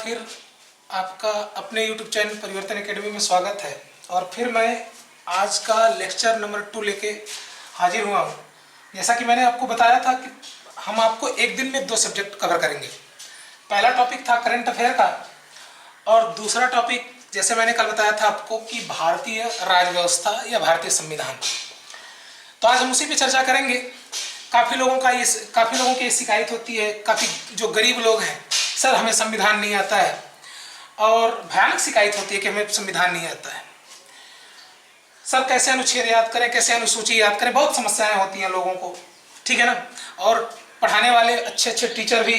फिर आपका अपने YouTube चैनल परिवर्तन एकेडमी में स्वागत है। और फिर मैं आज का लेक्चर नंबर 2 लेके हाजिर हुआ हूँ। जैसा कि मैंने आपको बताया था कि हम आपको एक दिन में 2 सब्जेक्ट कवर करेंगे। पहला टॉपिक था करंट अफेयर का और दूसरा टॉपिक जैसे मैंने कल बताया था आपको कि भारतीय राज व्यवस्था या भारतीय संविधान। तो आज हम उसी पे चर्चा करेंगे। काफ़ी लोगों की शिकायत होती है, काफ़ी जो गरीब लोग हैं, सर हमें संविधान नहीं आता है, और भयानक शिकायत होती है कि हमें संविधान नहीं आता है। सर कैसे अनुच्छेद याद करें, कैसे अनुसूची याद करें, बहुत समस्याएं होती हैं लोगों को, ठीक है ना। और पढ़ाने वाले अच्छे अच्छे टीचर भी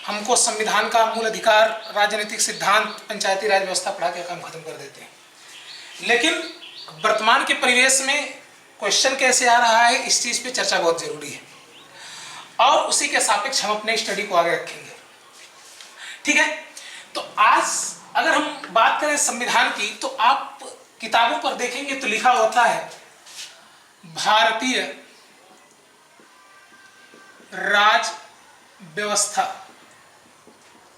हमको संविधान का मूल अधिकार, राजनीतिक सिद्धांत, पंचायती राज व्यवस्था पढ़ा के काम खत्म कर देते हैं। लेकिन वर्तमान के परिवेश में क्वेश्चन कैसे आ रहा है, इस चीज़ पे चर्चा बहुत जरूरी है और उसी के सापेक्ष हम अपने स्टडी को आगे रखेंगे, ठीक है। तो आज अगर हम बात करें संविधान की, तो आप किताबों पर देखेंगे तो लिखा होता है भारतीय राज व्यवस्था,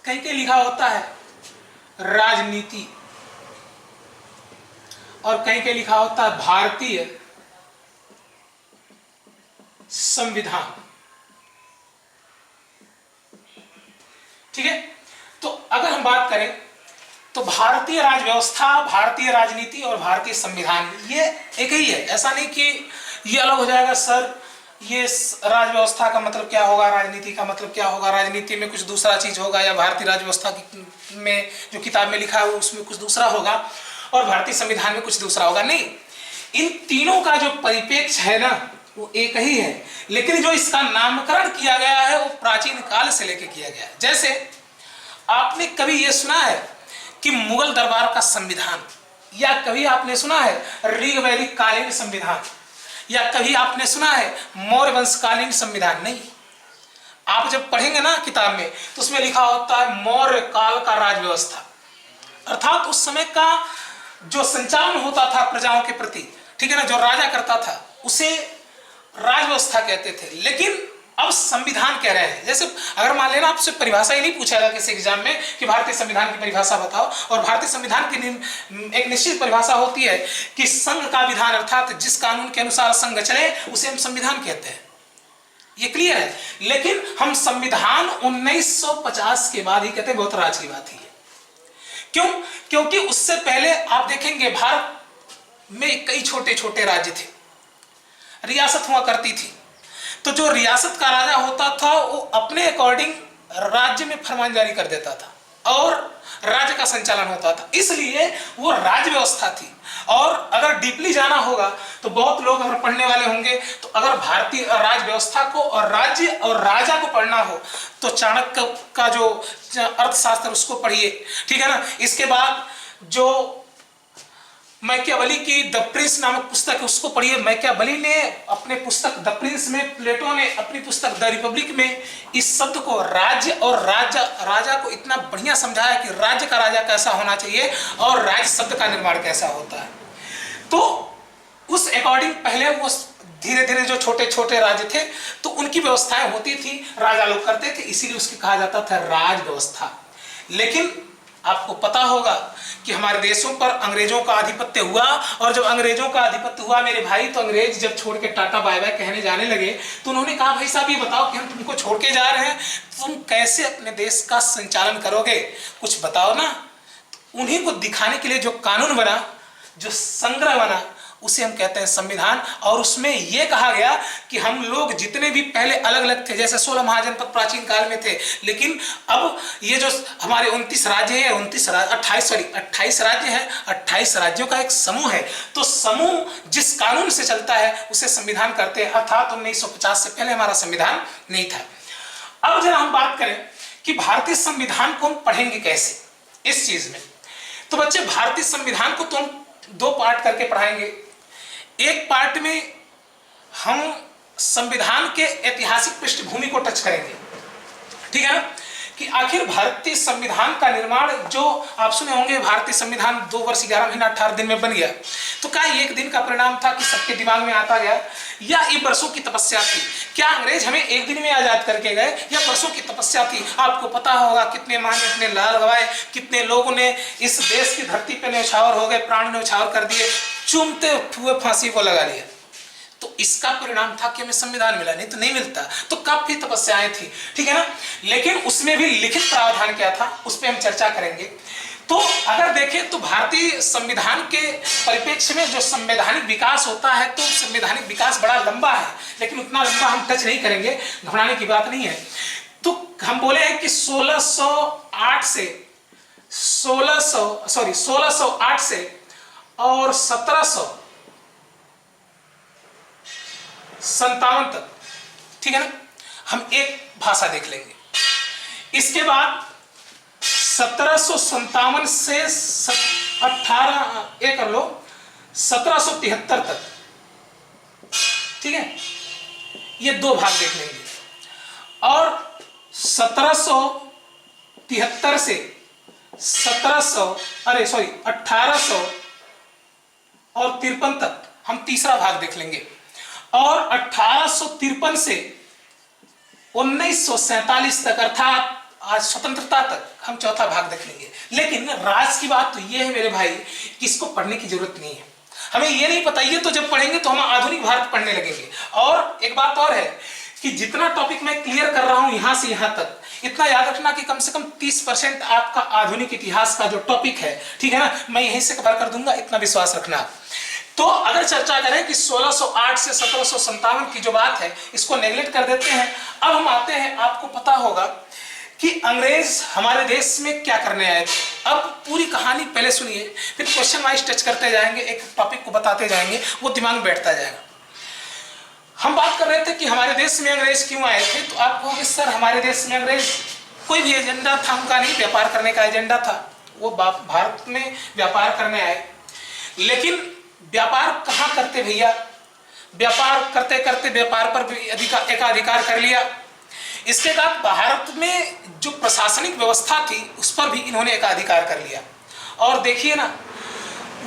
कहीं कहीं लिखा होता है राजनीति, और कहीं कहीं लिखा होता है भारतीय संविधान, ठीक है। तो अगर हम बात करें तो भारतीय राज व्यवस्था, भारतीय राजनीति और भारतीय संविधान ये एक ही है। ऐसा नहीं कि ये अलग हो जाएगा, सर ये राज व्यवस्था का मतलब क्या होगा, राजनीति का मतलब क्या होगा, राजनीति में कुछ दूसरा चीज होगा, या भारतीय राज व्यवस्था में जो किताब में लिखा है उसमें कुछ दूसरा होगा और भारतीय संविधान में कुछ दूसरा होगा। नहीं, इन तीनों का जो परिप्रेक्ष्य है ना वो एक ही है, लेकिन जो इसका नामकरण किया गया है वो प्राचीन काल से लेकर किया गया है। जैसे आपने कभी ये सुना है कि मुगल दरबार का संविधान, या कभी आपने सुना है ऋग वैदिक कालीन संविधान, या कभी आपने सुना है मौर्य वंशकालीन संविधान? नहीं। आप जब पढ़ेंगे ना किताब में तो उसमें लिखा होता है मौर्य काल का राज व्यवस्था, अर्थात उस समय का जो संचालन होता था प्रजाओं के प्रति, ठीक है ना, जो राजा करता था उसे राज व्यवस्था कहते थे। लेकिन अब संविधान कह रहे हैं। जैसे अगर मान लेना आपसे परिभाषा ही नहीं पूछा जाएगा किसी एग्जाम में कि भारतीय संविधान की परिभाषा बताओ, और भारतीय संविधान की एक निश्चित परिभाषा होती है कि संघ का विधान, अर्थात जिस कानून के अनुसार संघ चले उसे हम संविधान कहते हैं, ये क्लियर है। लेकिन हम संविधान 1950 के बाद ही कहते हैं, बहुत राज की बात ही है। क्यों? क्योंकि उससे पहले आप देखेंगे भारत में कई छोटे छोटे राज्य थे, रियासत हुआ करती थी। तो जो रियासत का राजा होता था वो अपने अकॉर्डिंग राज्य में फरमान जारी कर देता था और राज्य का संचालन होता था, इसलिए वो राज्य व्यवस्था थी। और अगर डीपली जाना होगा तो बहुत लोग अगर पढ़ने वाले होंगे तो अगर भारतीय राज व्यवस्था को और राज्य और राजा को पढ़ना हो तो चाणक्य का जो अर्थशास्त्र उसको पढ़िए, ठीक है ना। इसके बाद जो मैकियावेली की द प्रिंस नामक पुस्तक है उसको पढ़िए। मैकियावेली ने अपने पुस्तक द प्रिंस में, प्लेटो ने अपनी पुस्तक द रिपब्लिक में इस शब्द को राज्य और राजा को इतना बढ़िया समझाया कि राज्य का राजा कैसा होना चाहिए और राज्य शब्द का निर्माण कैसा होता है। तो उस अकॉर्डिंग पहले वो धीरे धीरे जो छोटे छोटे राज्य थे तो उनकी व्यवस्थाएं होती थी, राजा लोग करते थे, इसीलिए उसकी कहा जाता था राज व्यवस्था। लेकिन आपको पता होगा कि हमारे देशों पर अंग्रेजों का आधिपत्य हुआ, और जब अंग्रेजों का आधिपत्य हुआ मेरे भाई, तो अंग्रेज जब छोड़ के टाटा बाय बाय कहने जाने लगे तो उन्होंने कहा भाई साहब ये बताओ कि हम तुमको छोड़ के जा रहे हैं, तुम कैसे अपने देश का संचालन करोगे, कुछ बताओ ना। तो उन्हीं को दिखाने के लिए जो कानून बना, जो संग्रह बना, उसे हम कहते हैं संविधान। और उसमें यह कहा गया कि हम लोग जितने भी पहले अलग अलग थे, जैसे 16 महाजनपद प्राचीन काल में थे, लेकिन अब ये जो हमारे 29 राज्य हैं, 28 राज्य हैं, 28 राज्यों का एक समूह है। तो समूह जिस कानून से चलता है उसे संविधान करते हैं, अर्थात 1950 से पहले हमारा संविधान नहीं था। अब जरा हम बात करें कि भारतीय संविधान को हम पढ़ेंगे कैसे इस चीज में, तो बच्चे भारतीय संविधान को तो हम 2 पार्ट करके पढ़ाएंगे। एक पार्ट में हम संविधान के ऐतिहासिक पृष्ठभूमि को टच करेंगे, ठीक है ना, कि आखिर भारतीय संविधान का निर्माण, जो आप सुने होंगे भारतीय संविधान 2 वर्ष 11 महीना 18 दिन में बन गया, तो क्या एक दिन का परिणाम था कि सबके दिमाग में आता गया, या ये वर्षों की तपस्या थी? क्या अंग्रेज हमें एक दिन में आजाद करके गए, या वर्षों की तपस्या थी? आपको पता होगा कितने मां ने अपने लाल गवाए, कितने लोगों ने इस देश की धरती पर न्यौछावर हो गए, प्राण न्यौछावर कर दिए, चूमते हुए फांसी को लगा लिया। तो इसका परिणाम था कि हमें संविधान मिला, नहीं तो नहीं मिलता। तो काफी तपस्याएं थी, ठीक है ना। लेकिन उसमें भी लिखित प्रावधान क्या था, उस पर हम चर्चा करेंगे। तो अगर देखें तो भारतीय संविधान के परिप्रेक्ष्य में जो संवैधानिक विकास होता है, तो संवैधानिक विकास बड़ा लंबा है, लेकिन उतना लंबा हम टच नहीं करेंगे, घबराने की बात नहीं है। तो हम बोले हैं कि 1608 से 1608 से और 1757 तक, ठीक है ना, हम एक भाषा देख लेंगे। इसके बाद 1757 से 1773 तक, ठीक है, ये 2 भाग देख लेंगे। और 1773 से 1853 तक हम तीसरा भाग देख लेंगे। और 1853 से 1947 तक, अर्थात आज स्वतंत्रता तक, हम चौथा भाग देख लेंगे। लेकिन राज की बात तो ये है मेरे भाई कि इसको पढ़ने की जरूरत नहीं है, हमें ये नहीं पता। ये तो जब पढ़ेंगे तो हम आधुनिक भारत पढ़ने लगेंगे। और एक बात और है कि जितना टॉपिक मैं क्लियर कर रहा हूं यहां से यहां तक, इतना याद रखना कि कम से कम 30% आपका आधुनिक इतिहास का जो टॉपिक है, ठीक है ना, मैं यहीं से कवर कर दूंगा, इतना विश्वास रखना। तो अगर चर्चा करें कि 1608 से 1757 की जो बात है, इसको नेगलेक्ट कर देते हैं। अब हम आते हैं, आपको पता होगा कि अंग्रेज हमारे देश में क्या करने आए थे। अब पूरी कहानी पहले सुनिए, फिर क्वेश्चन वाइज टच करते जाएंगे, एक टॉपिक को बताते जाएंगे, वो दिमाग में बैठता जाएगा। हम बात कर रहे थे कि हमारे देश में अंग्रेज क्यों आए थे, तो आप कहोगे सर हमारे देश में अंग्रेज कोई भी एजेंडा था उनका नहीं, व्यापार करने का एजेंडा था, वो भारत में व्यापार करने आए। लेकिन व्यापार कहाँ करते भैया, व्यापार करते करते व्यापार पर भी एकाधिकार कर लिया। इसके बाद भारत में जो प्रशासनिक व्यवस्था थी उस पर भी इन्होंने एकाधिकार कर लिया। और देखिए ना,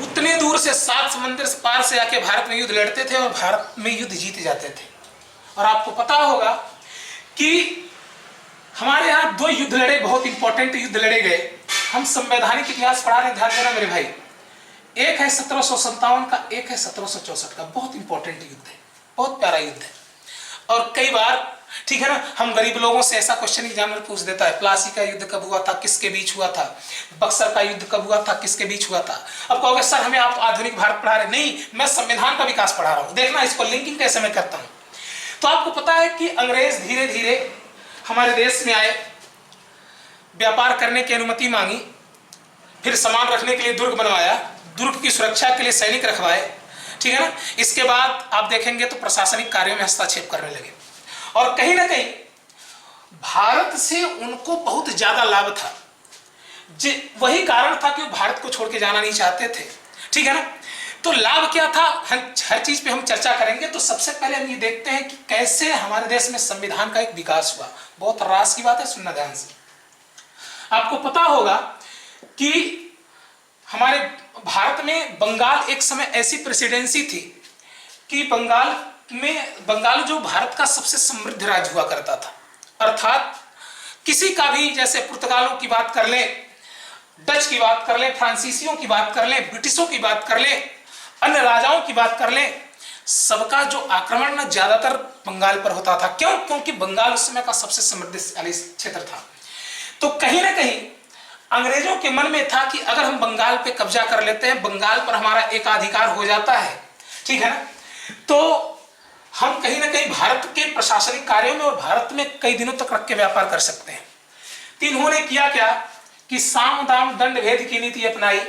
उतने दूर से 7 समुद्र से पार से आके भारत में युद्ध लड़ते थे और भारत में युद्ध जीते जाते थे। और आपको पता होगा कि हमारे यहाँ 2 युद्ध लड़े, बहुत इंपॉर्टेंट युद्ध लड़े गए। हम संवैधानिक इतिहास पढ़ा रहे, ध्यान देना मेरे भाई। एक है 1757 का, एक है 1764 का। बहुत इंपॉर्टेंट युद्ध है, बहुत प्यारा युद्ध है। और कई बार, ठीक है ना, हम गरीब लोगों से ऐसा क्वेश्चन एग्जामिनर पूछ देता है, प्लासी का युद्ध कब हुआ था, किसके बीच हुआ था, बक्सर का युद्ध कब हुआ था, किसके बीच हुआ था। अब कहोगे सर हमें आप आधुनिक भारत पढ़ा रहे, नहीं, मैं संविधान का विकास पढ़ा रहा हूं। देखना इसको लिंकिंग कैसे मैं करता हूं। तो आपको पता है कि अंग्रेज धीरे धीरे हमारे देश में आए, व्यापार करने की अनुमति मांगी, फिर सामान रखने के लिए दुर्ग बनवाया, दुर्ग की सुरक्षा के लिए सैनिक रखवाए, ठीक है ना। इसके बाद आप देखेंगे तो प्रशासनिक कार्यों में हस्तक्षेप करने लगे। और कहीं ना कहीं भारत से उनको बहुत ज्यादा लाभ था, वही कारण था कि वो भारत को छोड़ के जाना नहीं चाहते थे, ठीक है ना। तो लाभ क्या था, हर चीज पे हम चर्चा करेंगे। तो सबसे पहले हम ये देखते हैं कि कैसे हमारे देश में संविधान का एक विकास हुआ। बहुत रास की बात है, सुनना ध्यान से। आपको पता होगा कि हमारे भारत में बंगाल एक समय ऐसी प्रेसिडेंसी थी कि बंगाल जो भारत का सबसे समृद्ध राज्य हुआ करता था। अर्थात किसी का भी, जैसे पुर्तगालों की बात कर लें, डच की बात कर लें, फ्रांसीसियों की बात कर लें, ब्रिटिशों की बात कर लें, अन्य राजाओं की बात कर लें, सबका जो आक्रमण न ज्यादातर बंगाल पर होता था। क्यों? क्योंकि बंगाल उस समय का सबसे समृद्धशाली क्षेत्र था। तो कहीं ना कहीं अंग्रेजों के मन में था कि अगर हम बंगाल पे कब्जा कर लेते हैं, बंगाल पर हमारा एकाधिकार हो जाता है, ठीक है ना, तो हम कहीं ना कहीं भारत के प्रशासनिक कार्यों में और भारत में कई दिनों तक रख के व्यापार कर सकते हैं। तो इन्होंने किया क्या कि साम दाम दंड भेद की नीति अपनाई।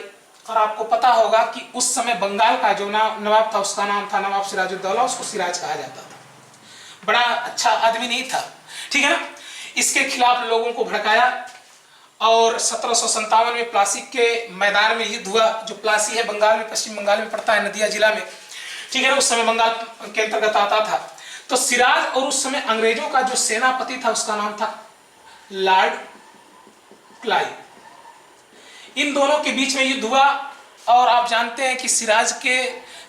और आपको पता होगा कि उस समय बंगाल का जो नवाब था, उसका नाम था नवाब सिराजुद्दौला, उसको सिराज कहा जाता था। बड़ा अच्छा आदमी नहीं था, ठीक है ना। इसके खिलाफ लोगों को भड़काया और 1757 में प्लासी के मैदान में युद्ध हुआ। जो प्लासी है बंगाल में, पश्चिम बंगाल में पड़ता है, नदिया जिला में, ठीक है ना, उस समय बंगाल के अंतर्गत आता था। तो सिराज और उस समय अंग्रेजों का जो सेनापति था उसका नाम था लॉर्ड क्लाइव, इन दोनों के बीच में युद्ध हुआ। और आप जानते हैं कि सिराज के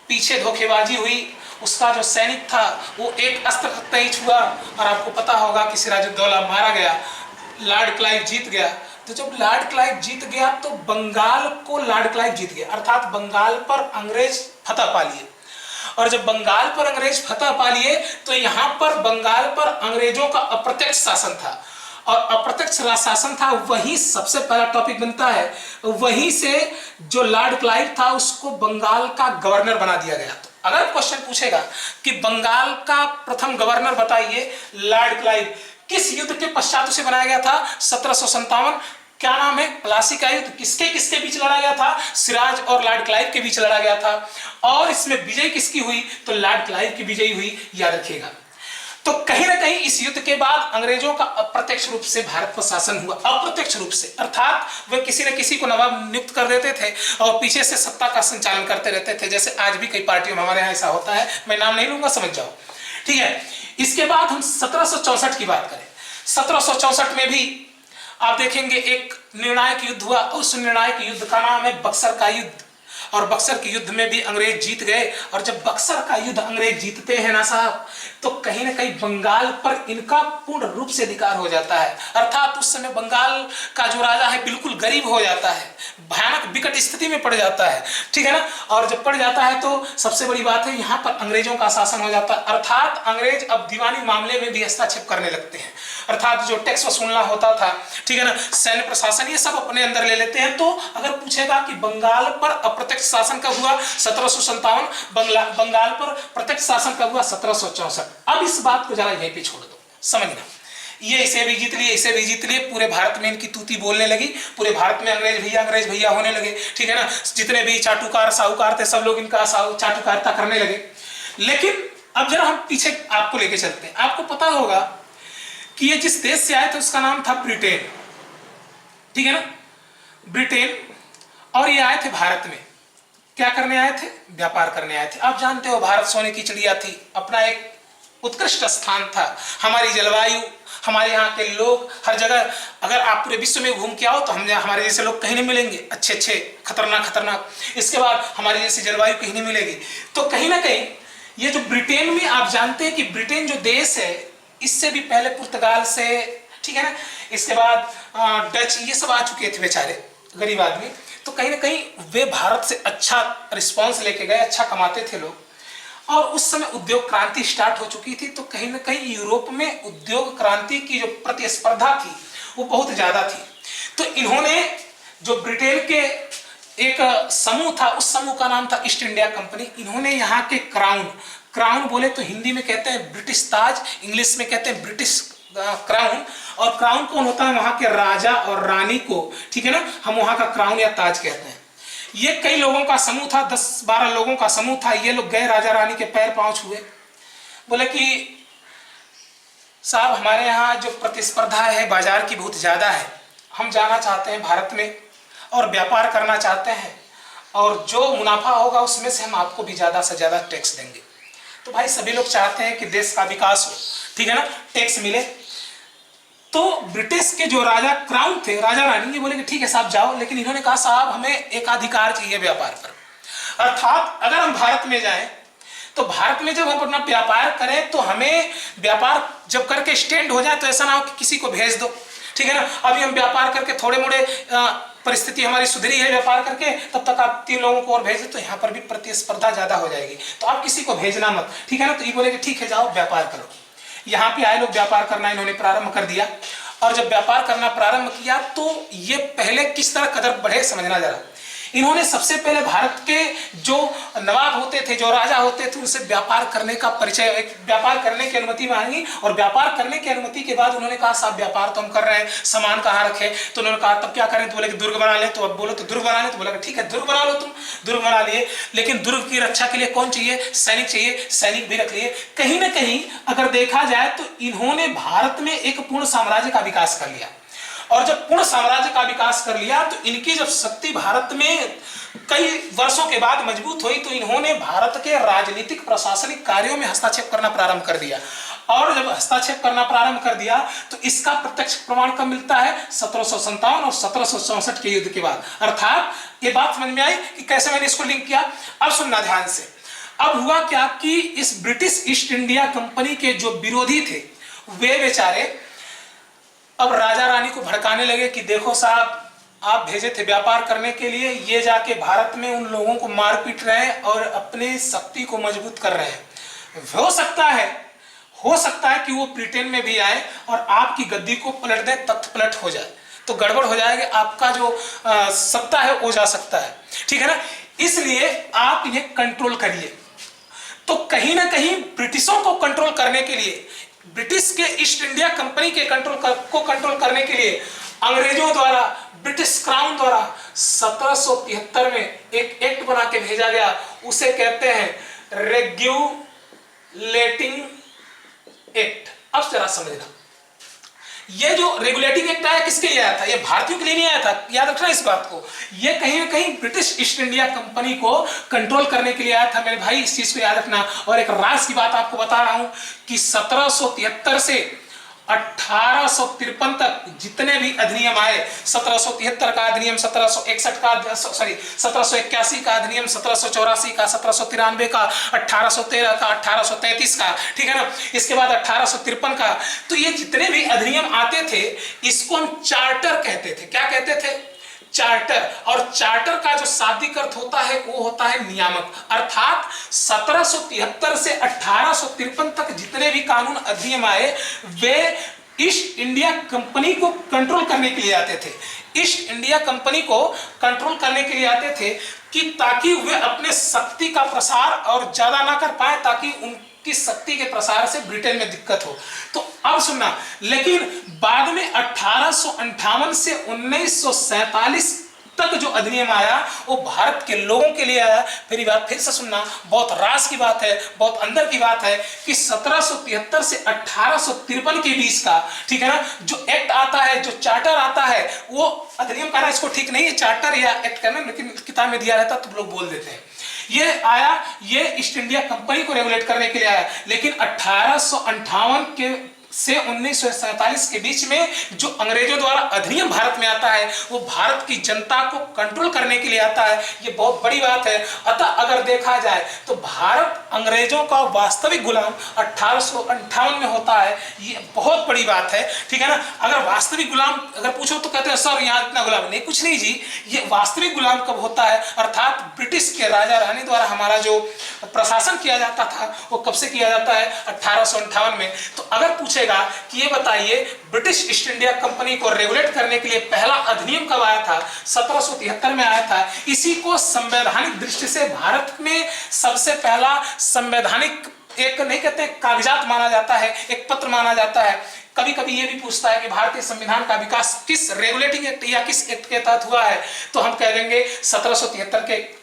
पीछे धोखेबाजी हुई, उसका जो सैनिक था वो एक अस्त्र तक नहीं छुआ, और आपको पता होगा कि सिराजुद्दौला मारा गया, लॉर्ड क्लाइव जीत गया। तो जब लॉर्ड क्लाइव जीत गया तो बंगाल को लॉर्ड क्लाइव जीत गया, अर्थात बंगाल पर अंग्रेज फतह पा लिए। और जब बंगाल पर अंग्रेज फतह पा लिए तो यहाँ पर बंगाल पर अंग्रेजों का अप्रत्यक्ष शासन था, और अप्रत्यक्ष शासन था, वही सबसे पहला टॉपिक बनता है। वहीं से जो लॉर्ड क्लाइव था उसको बंगाल का गवर्नर बना दिया गया। तो अगर क्वेश्चन पूछेगा कि बंगाल का प्रथम गवर्नर बताइए, लॉर्ड क्लाइव, किस युद्ध के पश्चात उसे बनाया गया था? 1757। क्या नाम है? प्लासी का युद्ध। किसके किसके बीच लड़ा गया था? सिराज और लॉर्ड क्लाइव के बीच लड़ा गया था। और इसमें विजय किसकी हुई? तो लॉर्ड क्लाइव की विजयी हुई, याद रखिएगा। तो कहीं ना कहीं इस युद्ध के बाद अंग्रेजों का अप्रत्यक्ष रूप से भारत पर शासन हुआ, अप्रत्यक्ष रूप से, अर्थात वे किसी न किसी को नवाब नियुक्त कर देते थे और पीछे से सत्ता का संचालन करते रहते थे, जैसे आज भी कई पार्टियों में हमारे यहाँ ऐसा होता है। मैं नाम नहीं लूंगा, समझ जाओ, ठीक है। इसके बाद हम 1764 की बात करें। 1764 में भी आप देखेंगे एक निर्णायक युद्ध हुआ। उस निर्णायक युद्ध का नाम है बक्सर का युद्ध, और बक्सर के युद्ध में भी अंग्रेज जीत गए। और जब बक्सर का युद्ध अंग्रेज जीतते हैं ना साहब, तो कहीं ना कहीं बंगाल पर इनका पूर्ण रूप से अधिकार हो जाता है, अर्थात उस समय बंगाल का जो राजा है बिल्कुल गरीब हो जाता है, भयानक विकट स्थिति में पड़ जाता है, ठीक है ना। और जब पड़ जाता है तो सबसे बड़ी बात है यहाँ पर अंग्रेजों का शासन हो जाता है, अर्थात अंग्रेज अब दीवानी मामले में भी हस्तक्षेप करने लगते हैं, अर्थात जो टैक्स वसूलना होता था, ठीक है ना, सैन्य प्रशासन, ये सब अपने अंदर ले लेते हैं। तो अगर पूछेगा कि बंगाल पर अप्रत्यक्ष शासन कब हुआ? 1757। बंगाल पर प्रत्यक्ष शासन कब हुआ? 1764। अब इस बात को जरा यहीं पे छोड़ दो, समझना। ये इसे भी जीत लिए, इसे भी जीत लिए, पूरे भारत में इनकी तूती बोलने लगी, पूरे भारत में अंग्रेज भैया होने लगे, ठीक है ना। जितने भी चाटुकार साहूकार थे सब लोग इनका चाटुकारिता करने लगे। लेकिन अब जरा हम पीछे आपको लेके चलते हैं। आपको पता होगा कि ये जिस देश से आए थे उसका नाम था ब्रिटेन, ठीक है ना, ब्रिटेन। और ये आए थे भारत में, क्या करने आए थे? व्यापार करने आए थे। आप जानते हो भारत सोने की चिड़िया थी, अपना एक उत्कृष्ट स्थान था, हमारी जलवायु, हमारे यहाँ के लोग, हर जगह अगर आप पूरे विश्व में घूम के आओ तो हमारे जैसे लोग कहीं नहीं मिलेंगे, अच्छे अच्छे खतरनाक। इसके बाद हमारे जैसी जलवायु कहीं नहीं मिलेगी। तो कहीं ना कहीं ये जो ब्रिटेन में, आप जानते हैं कि ब्रिटेन जो देश है इससे भी पहले पुर्तगाल से, ठीक है ना, इसके बाद डच, ये सब आ चुके थे बेचारे गरीब आदमी। तो कहीं ना कहीं वे भारत से अच्छा रिस्पांस लेके गए, अच्छा कमाते थे लोग। और उस समय उद्योग क्रांति स्टार्ट हो चुकी थी, तो कहीं ना कहीं यूरोप में उद्योग क्रांति की जो प्रतिस्पर्धा थी वो बहुत ज्यादा थी। तो इन्होंने जो ब्रिटेन के एक समूह था, उस समूह का नाम था ईस्ट इंडिया कंपनी। इन्होंने यहाँ के क्राउन बोले तो हिंदी में कहते हैं ब्रिटिश ताज, इंग्लिश में कहते हैं ब्रिटिश क्राउन। और क्राउन कौन होता है? वहां के राजा और रानी को, ठीक है ना, हम वहां का क्राउन या ताज कहते हैं। ये कई लोगों का समूह था, 10-12 लोगों का समूह था। ये लोग गए राजा रानी के पैर पांव छुए, बोले कि साहब हमारे यहाँ जो प्रतिस्पर्धा है बाजार की बहुत ज्यादा है, हम जाना चाहते हैं भारत में और व्यापार करना चाहते हैं, और जो मुनाफा होगा उसमें से हम आपको भी ज्यादा से ज्यादा टैक्स देंगे। तो भाई सभी लोग चाहते हैं कि देश का विकास हो, ठीक है ना, टैक्स मिले। तो ब्रिटिश के जो राजा क्राउन थे, राजा रानी, ये बोले कि ठीक है साहब जाओ, लेकिन इन्होंने कहा साहब हमें एकाधिकार चाहिए व्यापार पर, अर्थात अगर हम भारत में जाएं तो भारत में जब हम अपना व्यापार करें तो हमें व्यापार जब करके स्टैंड हो जाए तो ऐसा ना हो कि किसी को भेज दो, ठीक है ना। अभी हम व्यापार करके थोड़े मोड़े परिस्थिति हमारी सुधरी है व्यापार करके, तब तक आप 3 लोगों को और भेज दो तो यहाँ पर भी प्रतिस्पर्धा ज्यादा हो जाएगी, तो आप किसी को भेजना मत, ठीक है ना। तो ये बोले कि ठीक है जाओ व्यापार करो। यहाँ पे आए लोग व्यापार करना इन्होंने प्रारंभ कर दिया, और जब व्यापार करना प्रारंभ किया तो ये पहले किस तरह कदम बढ़े समझना जरा। इन्होंने सबसे पहले भारत के जो नवाब होते थे, जो राजा होते थे, उनसे व्यापार करने का परिचय, व्यापार करने की अनुमति मांगी। और व्यापार करने की अनुमति के बाद उन्होंने कहा साहब व्यापार तो हम कर रहे हैं, सामान कहाँ रखे? तो उन्होंने कहा तब क्या करें? तो बोले कि दुर्ग बना ले। तो अब बोलो तो दुर्ग बना ले। तो बोला ठीक है दुर्ग बना लो तुम। दुर्ग बना लिए, लेकिन दुर्ग की रक्षा के लिए कौन चाहिए? सैनिक चाहिए, सैनिक भी रख लिए। कहीं ना कहीं अगर देखा जाए तो इन्होंने भारत में एक पूर्ण साम्राज्य का विकास कर लिया, और जब पूर्ण साम्राज्य का विकास कर लिया तो इनकी जब शक्ति भारत में कई वर्षों के बाद मजबूत हुई, तो इन्होंने भारत के राजनीतिक प्रशासनिक कार्यों में हस्तक्षेप करना प्रारंभ कर दिया। और जब हस्तक्षेप करना प्रारंभ कर दिया तो इसका प्रत्यक्ष प्रमाण कब मिलता है? 1757 और 1764 के युद्ध के बाद। अर्थात ये बात समझ में आई कि कैसे मैंने इसको लिंक किया। अब सुनना ध्यान से। अब हुआ क्या कि इस ब्रिटिश ईस्ट इंडिया कंपनी के जो विरोधी थे वे बेचारे अब राजा रानी को भड़काने लगे कि देखो साहब, आप भेजे थे व्यापार करने के लिए, ये जाके भारत में उन लोगों को मार पीट रहे हैं और अपनी शक्ति को मजबूत कर रहे हैं। हो सकता है कि वो ब्रिटेन में भी आए और आपकी गद्दी को पलट दें, तख्त पलट हो जाए, तो गड़बड़ हो जाएगी, आपका जो सत्ता है वो जा सकता है। ठीक है ना? इसलिए आप इन्हें कंट्रोल करिए। तो कहीं ना कहीं ब्रिटिशों को कंट्रोल करने के लिए, ब्रिटिश के ईस्ट इंडिया कंपनी के कंट्रोल करने के लिए अंग्रेजों द्वारा, ब्रिटिश क्राउन द्वारा 1773 में एक एक्ट बना के भेजा गया। उसे कहते हैं रेगुलेटिंग एक्ट। अब जरा समझना, ये जो रेगुलेटिंग एक्ट आया किसके लिए आया था? ये भारतीयों के लिए नहीं आया था, याद रखना इस बात को। ये कहीं ना कहीं ब्रिटिश ईस्ट इंडिया कंपनी को कंट्रोल करने के लिए आया था मेरे भाई, इस चीज को याद रखना। और एक राज की बात आपको बता रहा हूं कि 1773 से 1853 तक जितने भी अधिनियम आए, 1773 का अधिनियम, 1761 का, सॉरी 1781 का अधिनियम, 1784 का, 1793 का, 1813 का, 1833 का, ठीक है ना, इसके बाद 1853 का। तो ये जितने भी अधिनियम आते थे इसको हम चार्टर कहते थे। क्या कहते थे? चार्टर। और चार्टर का जो शाब्दिक अर्थ होता है वो होता है नियामक। अर्थात 1773 से 1853 तक जितने भी कानून अधिनियम आए वे ईस्ट इंडिया कंपनी को कंट्रोल करने के लिए आते थे। ईस्ट इंडिया कंपनी को कंट्रोल करने के लिए आते थे कि ताकि वे अपने शक्ति का प्रसार और ज्यादा ना कर पाए, ताकि उनकी शक्ति के प्रसार से ब्रिटेन में दिक्कत हो। तो अब सुनना, लेकिन बाद में 1858 से 1947 तक जो अधिनियम आया वो भारत के लोगों के लिए आया। मेरी बात फिर से सुनना, बहुत राज की बात है, बहुत अंदर की बात है कि 1773 से 1853 के बीच का, ठीक है ना, जो एक्ट आता है, जो चार्टर आता है, वो अधिनियम कहना इसको ठीक नहीं है, चार्टर या एक्ट कहना, लेकिन किताब में दिया रहता तो लोग बोल देते हैं। ये आया, ये ईस्ट इंडिया कंपनी को रेगुलेट करने के लिए आया। लेकिन 1858 के से 1947 के बीच में जो अंग्रेजों द्वारा अधिनियम भारत में आता है वो भारत की जनता को कंट्रोल करने के लिए आता है। ये बहुत बड़ी बात है। अतः अगर देखा जाए तो भारत अंग्रेजों का वास्तविक गुलाम 1858 में होता है। ये बहुत बड़ी बात है, ठीक है ना। अगर वास्तविक गुलाम अगर पूछो तो कहते हैं सर यहाँ इतना गुलाम नहीं, कुछ नहीं जी। ये वास्तविक गुलाम कब होता है? अर्थात ब्रिटिश के राजा रानी द्वारा हमारा जो प्रशासन किया जाता था वो कब से किया जाता है? 1858 में। तो अगर पूछे कि ये बताइए ब्रिटिश ईस्ट इंडिया कंपनी को रेगुलेट करने के लिए पहला अधिनियम कब आया था? 1773 में आया था। इसी को संवैधानिक दृष्टि से भारत में सबसे पहला संवैधानिक, एक नहीं कहते कागजात माना जाता है, एक पत्र माना जाता है। कभी कभी ये भी पूछता है कि भारतीय संविधान का विकास किस रेगुलेटिंग एक्ट या किस एक्ट के तहत हुआ है, तो हम कह देंगे 1773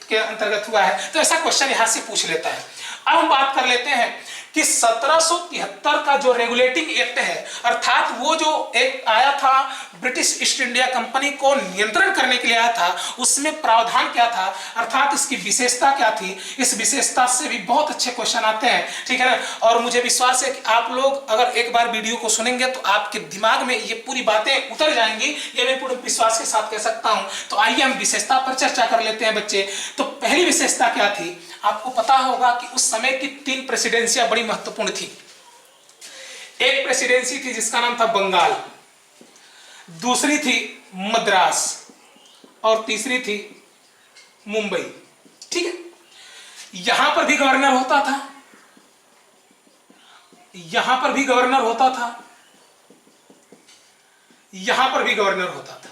के अंतर्गत हुआ है। तो ऐसा क्वेश्चन यहां से पूछ लेता है। अब हम बात कर लेते हैं कि 1773 का जो रेगुलेटिंग एक्ट है, अर्थात वो जो एक्ट आया था ब्रिटिश ईस्ट इंडिया कंपनी को नियंत्रण करने के लिए आया था, उसमें प्रावधान क्या था, अर्थात इसकी विशेषता क्या थी। इस विशेषता से भी बहुत अच्छे क्वेश्चन आते हैं, ठीक है ना। और मुझे विश्वास है कि आप लोग अगर एक बार वीडियो को सुनेंगे तो आपके दिमाग में ये पूरी बातें उतर जाएंगी, ये मैं पूरे विश्वास के साथ कह सकता हूं। तो आइए हम विशेषता पर चर्चा कर लेते हैं बच्चे। तो पहली विशेषता क्या थी? आपको पता होगा कि उस समय की 3 प्रेसिडेंसियां बड़ी महत्वपूर्ण थी। एक प्रेसिडेंसी थी जिसका नाम था बंगाल, दूसरी थी मद्रास और तीसरी थी मुंबई, ठीक है। यहां पर भी गवर्नर होता था, यहां पर भी गवर्नर होता था, यहां पर भी गवर्नर होता था।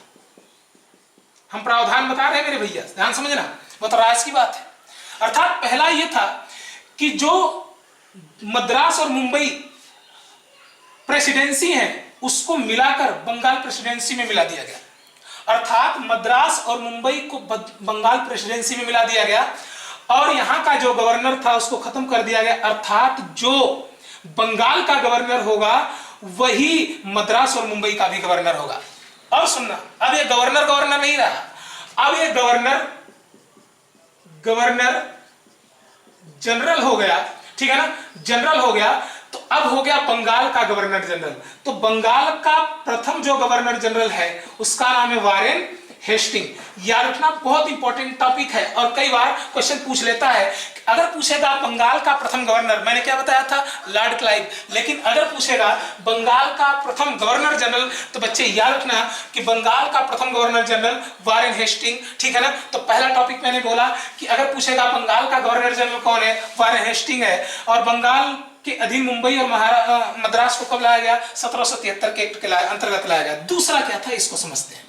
हम प्रावधान बता रहे हैं मेरे भैया, ध्यान समझना, बहुत राज की बात है। अर्थात पहला यह था कि जो मद्रास और मुंबई प्रेसिडेंसी है उसको मिलाकर बंगाल प्रेसिडेंसी में मिला दिया गया। अर्थात मद्रास और मुंबई को बंगाल प्रेसिडेंसी में मिला दिया गया और यहां का जो गवर्नर था उसको खत्म कर दिया गया। अर्थात जो बंगाल का गवर्नर होगा वही मद्रास और मुंबई का भी गवर्नर होगा। और सुनना, अब ये गवर्नर नहीं रहा, अब ये गवर्नर जनरल हो गया, ठीक है ना, जनरल हो गया। तो अब हो गया बंगाल का गवर्नर जनरल। तो बंगाल का प्रथम जो गवर्नर जनरल है उसका नाम है वारेन हेस्टिंग। याद रखना, बहुत इंपॉर्टेंट टॉपिक है और कई बार क्वेश्चन पूछ लेता है। अगर पूछेगा बंगाल का प्रथम गवर्नर, मैंने क्या बताया था, लॉर्ड क्लाइव, लेकिन अगर पूछेगा बंगाल का प्रथम गवर्नर जनरल तो बच्चे याद रखना कि बंगाल का प्रथम गवर्नर जनरल वारेन हेस्टिंग, ठीक है ना। तो पहला टॉपिक मैंने बोला कि अगर पूछेगा बंगाल का गवर्नर जनरल कौन है, वारेन हेस्टिंग है। और बंगाल के अधीन मुंबई और मद्रास को कब लाया गया, 1773 के एक्ट के अंतर्गत लाया गया। दूसरा क्या था, इसको समझते हैं।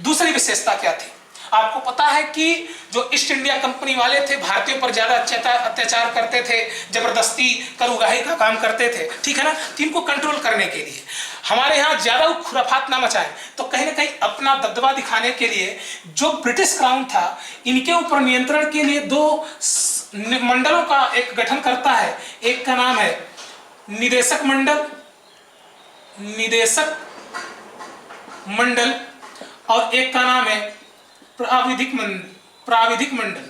दूसरी विशेषता क्या थी, आपको पता है कि जो ईस्ट इंडिया कंपनी वाले थे भारतीयों पर ज्यादा अत्याचार करते थे, जबरदस्ती करूगाही का काम करते थे, ठीक है ना। तो इनको कंट्रोल करने के लिए हमारे यहाँ ज्यादा खुराफात ना मचाएं, तो कहीं ना कहीं अपना दबदबा दिखाने के लिए जो ब्रिटिश क्राउन था इनके ऊपर नियंत्रण के लिए दो मंडलों का एक गठन करता है। एक का नाम है निदेशक मंडल और एक का नाम है प्राविधिक मंडल,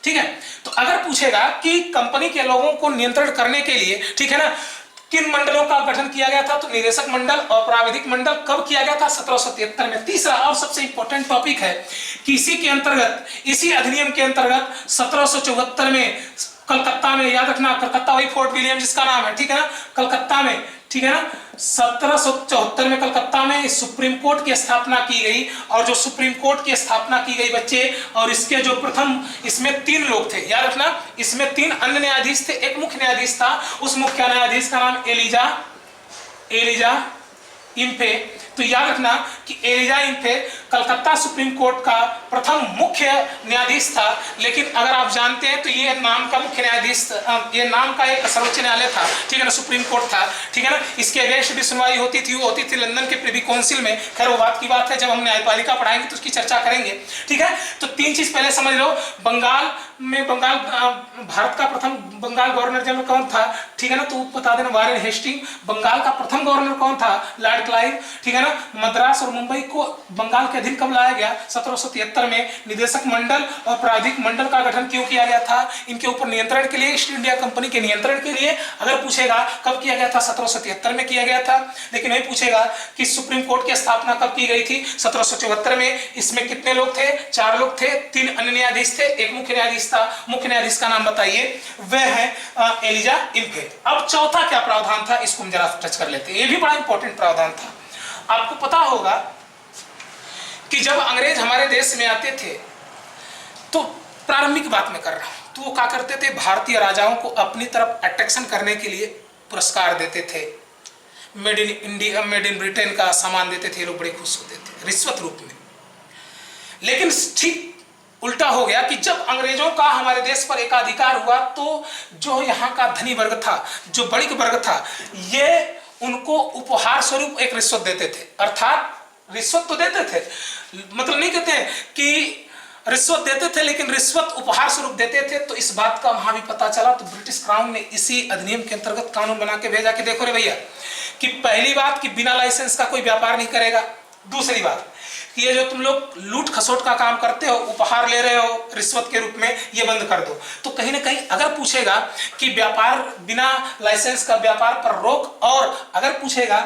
ठीक है। तो अगर पूछेगा कि कंपनी के लोगों को नियंत्रण करने के लिए, ठीक है ना, किन मंडलों का गठन किया गया था, तो निदेशक मंडल और प्राविधिक मंडल कब किया गया था, 1773 में। तीसरा और सबसे इंपॉर्टेंट टॉपिक है कि इसी के अंतर्गत, इसी अधिनियम के अंतर्गत 1774 में कलकत्ता में, याद रखना कलकत्ता वही फोर्ट विलियम जिसका नाम है, ठीक है ना, कलकत्ता में, ठीक है ना, 1774 में कलकत्ता में सुप्रीम कोर्ट की स्थापना की गई। और जो सुप्रीम कोर्ट की स्थापना की गई बच्चे, और इसके जो प्रथम, इसमें 3 लोग थे, याद रखना, इसमें 3 अन्य न्यायाधीश थे, एक मुख्य न्यायाधीश था। उस मुख्य न्यायाधीश का नाम एलिजा इम्फे। तो याद रखना कि एलिजा इम्फे कलकत्ता सुप्रीम कोर्ट का प्रथम मुख्य न्यायाधीश था। लेकिन अगर आप जानते हैं तो ये नाम का मुख्य न्यायाधीश, ये नाम का एक सर्वोच्च न्यायालय था, ठीक है ना, सुप्रीम कोर्ट था, ठीक है ना। इसके अगेंस्ट भी सुनवाई होती थी, वो होती थी लंदन के प्रिवी काउंसिल में। खैर वो बात की बात है, जब हम न्यायपालिका पढ़ाएंगे तो उसकी चर्चा करेंगे, ठीक है। तो 3 चीज पहले समझ लो। भारत का प्रथम बंगाल गवर्नर जनरल कौन था, ठीक है ना, तो बता देना वारेन हेस्टिंग। बंगाल का प्रथम गवर्नर कौन था, लॉर्ड क्लाइव, ठीक है ना। मद्रास और मुंबई को बंगाल के अधीन कब लाया गया, 1773 में। निदेशक मंडल और प्राधिक मंडल का गठन क्यों किया गया था, इनके ऊपर नियंत्रण के लिए, ईस्ट इंडिया कंपनी के नियंत्रण के लिए। अगर पूछेगा कब किया गया था, 1773 में किया गया था। लेकिन नहीं पूछेगा कि सुप्रीम कोर्ट की स्थापना कब की गई थी, 1774 में। इसमें कितने लोग थे, 4 लोग थे, 3 अन्य न्यायाधीश थे, एक मुख्य न्यायाधीश था। मुख्य न्यायाधीश का नाम बताइए, वह है एलिजा इम्फे। अब चौथा क्या प्रावधान था, इसको हम जरा टच कर लेते हैं। ये भी बड़ा इंपॉर्टेंट प्रावधान था। आपको पता होगा कि जब अंग्रेज हमारे देश में आते थे, तो प्रारंभिक बात मैं कर रहा हूं, तो वो क्या करते थे, भारतीय राजाओं को अपनी तरफ अट्रैक्शन करने के लिए पुरस्कार देते थे। Made in India, made in Britain का सामान देते थे, लोग बड़े खुश होते थे रिश्वत रूप में। लेकिन ठीक उल्टा हो गया कि जब अंग्रेजों का हमारे देश पर एकाधिकार हुआ, तो जो यहाँ का धनी वर्ग था, जो बणिक वर्ग था, ये उनको उपहार स्वरूप एक रिश्वत देते थे। अर्थात रिश्वत तो देते थे, मतलब नहीं कहते कि रिश्वत देते थे, लेकिन रिश्वत उपहार स्वरूप देते थे। तो इस बात का वहां भी पता चला, तो ब्रिटिश क्राउन ने इसी अधिनियम के अंतर्गत कानून बना के भेजा कि देखो रे भैया, कि पहली बात कि बिना लाइसेंस का कोई व्यापार नहीं करेगा। दूसरी बात कि ये जो तुम लोग लूट खसोट का काम करते हो, उपहार ले रहे हो रिश्वत के रूप में, ये बंद कर दो। तो कहीं ना कहीं अगर पूछेगा कि व्यापार, बिना लाइसेंस का व्यापार पर रोक, और अगर पूछेगा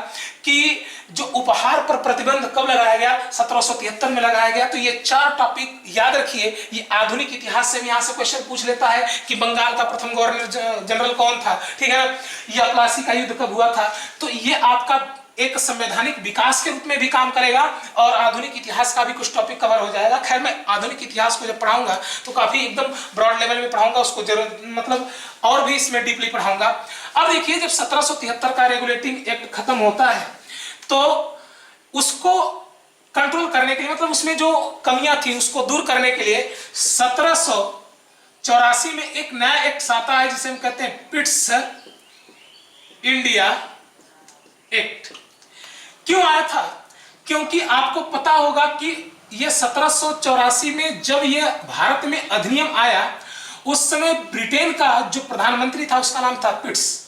कि जो उपहार पर प्रतिबंध कब लगाया गया, 1773 में लगाया गया। तो ये 4 टॉपिक याद रखिए। ये आधुनिक इतिहास से यहाँ से क्वेश्चन पूछ लेता है कि बंगाल का प्रथम गवर्नर जनरल कौन था, ठीक है ना, यह प्लासी का युद्ध कब हुआ था। तो ये आपका एक संवैधानिक विकास के रूप में भी काम करेगा और आधुनिक इतिहास का भी कुछ टॉपिक कवर हो जाएगा। खैर मैं आधुनिक इतिहास को जब पढ़ाऊंगा तो काफी एकदम ब्रॉड लेवल में पढ़ाऊंगा, उसको जरूर मतलब और भी इसमें डीपली पढ़ाऊंगा। अब देखिए, जब 1773 का रेगुलेटिंग एक्ट खत्म होता है, तो उसको कंट्रोल करने के लिए, मतलब उसमें जो कमियां थी उसको दूर करने के लिए 1784 में एक नया एक्ट आता है, जिसे हम कहते हैं पिट्स इंडिया एक्ट। क्यों आया था, क्योंकि आपको पता होगा कि यह 1784 में जब यह भारत में अधिनियम आया, उस समय ब्रिटेन का जो प्रधानमंत्री था उसका नाम था पिट्स।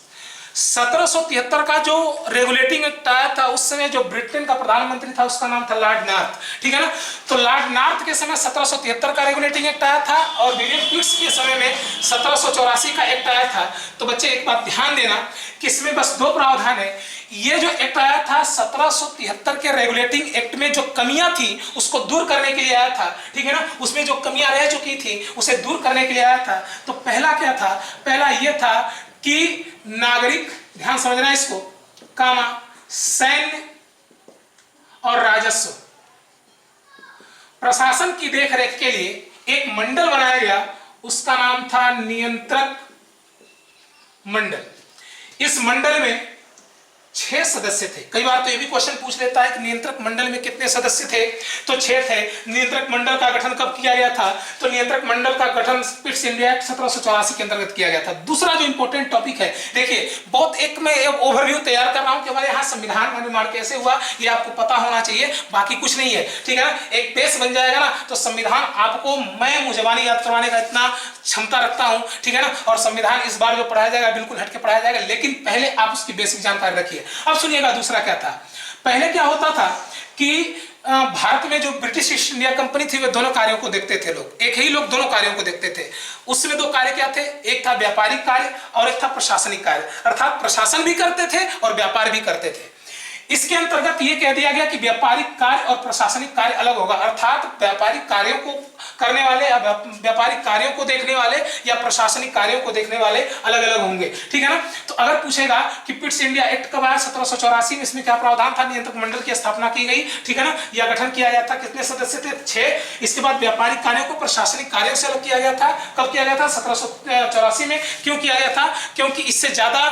1773 का जो रेगुलेटिंग एक्ट आया था, उस समय जो ब्रिटेन का प्रधानमंत्री था उसका नाम था लॉर्ड नॉर्थ, ठीक है ना। तो लॉर्ड नॉर्थ के समय 1773 का रेगुलेटिंग एक्ट आया था और विलियम पिट्स के समय में 1784 का एक्ट आया था। तो बच्चे एक बात ध्यान देना कि इसमें बस दो प्रावधान है। ये जो एक्ट आया था 1773 के रेगुलेटिंग एक्ट में जो कमियां थी उसको दूर करने के लिए आया था, ठीक है ना। उसमें जो कमियां रह चुकी थी उसे दूर करने के लिए आया था। तो पहला क्या था? पहला यह था कि नागरिक, ध्यान समझना इसको, कामा सैन्य और राजस्व प्रशासन की देखरेख के लिए एक मंडल बनाया गया, उसका नाम था नियंत्रक मंडल। इस मंडल में 6 सदस्य थे। कई बार तो ये भी क्वेश्चन पूछ लेता है कि नियंत्रक मंडल में कितने सदस्य थे, तो 6 थे। नियंत्रक मंडल का गठन कब किया गया था? तो नियंत्रक मंडल का गठन पिट्स इंडिया एक्ट 1784 के अंतर्गत किया गया था। दूसरा जो इंपॉर्टेंट टॉपिक है, देखिए बहुत एक मैं ओवरव्यू तैयार कर रहा हूं कि हमारे यहाँ संविधान का निर्माण कैसे हुआ, ये आपको पता होना चाहिए, बाकी कुछ नहीं है, ठीक है ना। एक बेस बन जाएगा ना, तो संविधान आपको मैं मुझबानी याद करवाने का इतना क्षमता रखता हूं, ठीक है ना। और संविधान इस बार जो पढ़ाया जाएगा बिल्कुल हटके पढ़ाया जाएगा, लेकिन पहले आप उसकी बेसिक जानकारी रखिए। अब सुनिएगा दूसरा क्या था। पहले क्या होता था कि भारत में जो ब्रिटिश ईस्ट इंडिया कंपनी थी वे दोनों कार्यों को देखते थे लोग, एक ही लोग दोनों कार्यों को देखते थे। उसमें 2 कार्य क्या थे? एक था व्यापारिक कार्य और एक था प्रशासनिक कार्य, अर्थात प्रशासन भी करते थे और व्यापार भी करते थे। इसके अंतर्गत यह कह दिया गया कि व्यापारिक कार्य और प्रशासनिक कार्य अलग होगा, अर्थात व्यापारिक कार्यों को करने वाले या व्यापारिक कार्यों को देखने वाले या प्रशासनिक कार्यों को देखने वाले अलग अलग होंगे, ठीक है ना। तो अगर पूछेगा कि पिट्स इंडिया एक्ट कब आया 1784 में, इसमें क्या प्रावधान था? नियंत्रक मंडल की स्थापना की गई, ठीक है ना, या गठन किया गया था। कितने सदस्य थे? 6। इसके बाद व्यापारिक कार्यों को प्रशासनिक कार्यों से अलग किया गया था। कब किया गया था? 1784 में। क्यों किया गया था? क्योंकि इससे ज्यादा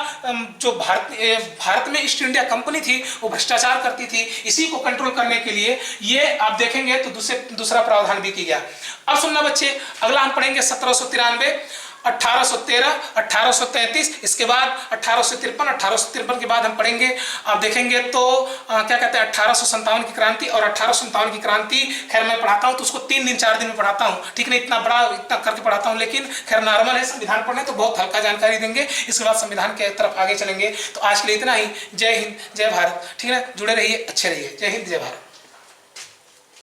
जो भारत में ईस्ट इंडिया कंपनी थी वो भ्रष्टाचार करती थी, इसी को कंट्रोल करने के लिए ये आप देखेंगे तो दूसरा प्रावधान भी किया गया। अब सुनना बच्चे, अगला हम पढ़ेंगे 1793, 1813, 1833, इसके बाद 1853, 1853 के बाद हम पढ़ेंगे, आप देखेंगे तो क्या कहते हैं 1857 की क्रांति और 1857 की क्रांति। खैर मैं पढ़ाता हूं तो उसको 3 दिन 4 दिन में पढ़ाता हूं, ठीक है, इतना करके पढ़ाता हूं, लेकिन खैर नॉर्मल है। संविधान पढ़ने तो बहुत हल्का जानकारी देंगे, इसके बाद संविधान के तरफ आगे चलेंगे। तो आज के लिए इतना ही। जय हिंद, जय भारत, ठीक है ना। जुड़े रहिए, अच्छे रहिए। जय हिंद, जय भारत।